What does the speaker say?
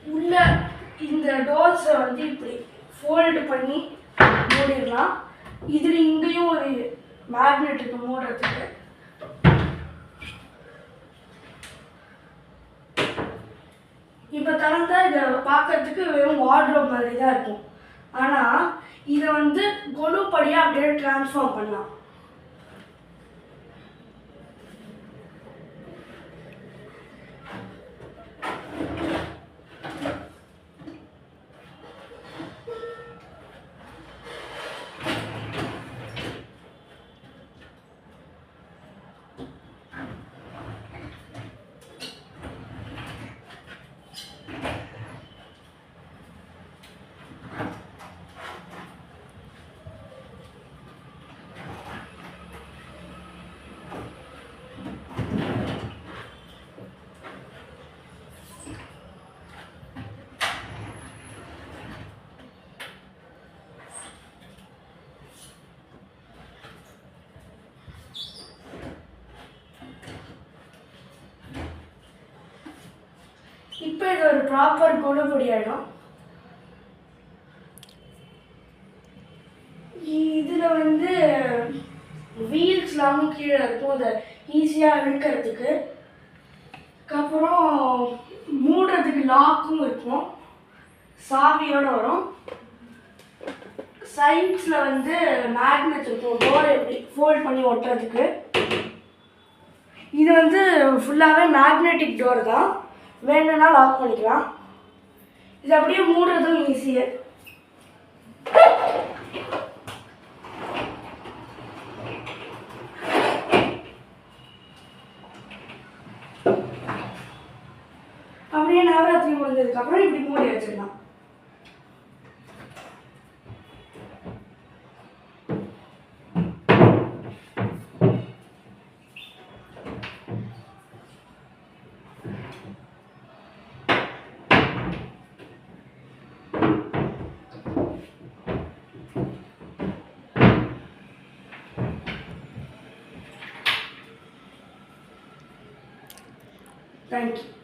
உள்ள இந்த டோர்ஸை வந்து இப்படி ஃபோல்டு பண்ணி மூடிடலாம். இதில் இங்கேயும் ஒரு மேக்னெட் இருக்கு மூடுறதுக்கு. இப்போ திறந்தா இதை பார்க்கறதுக்கு வெறும் வார்ட்ரோப் மாதிரி தான் இருக்கும். ஆனால் இதை வந்து கொலுப்படியாக அப்படியே டிரான்ஸ்ஃபார்ம் பண்ணலாம். இப்போ இது ஒரு ப்ராப்பர் கொலுப்படி ஆகிடும். இதில் வந்து வீல்ஸ்லாம் கீழே இருக்கும், அதை ஈஸியாக இழுக்கிறதுக்கு. அதுக்கப்புறம் மூடுறதுக்கு லாக்கும் இருக்கும், சாவியோடு வரும். சைட்ஸில் வந்து மேக்னெட் இருக்கும், டோரை எப்படி ஃபோல்ட் பண்ணி ஒட்டுறதுக்கு. இது வந்து ஃபுல்லாகவே மேக்னெட்டிக் டோர் தான், வேணும்னா லாக் பண்ணிக்கலாம். இது அப்படியே மூடுறதும் ஈஸியாக. அப்படியே நவராத்திரி முடிஞ்சதுக்கப்புறம் இப்படி மூடி வச்சிடலாம். Thank you.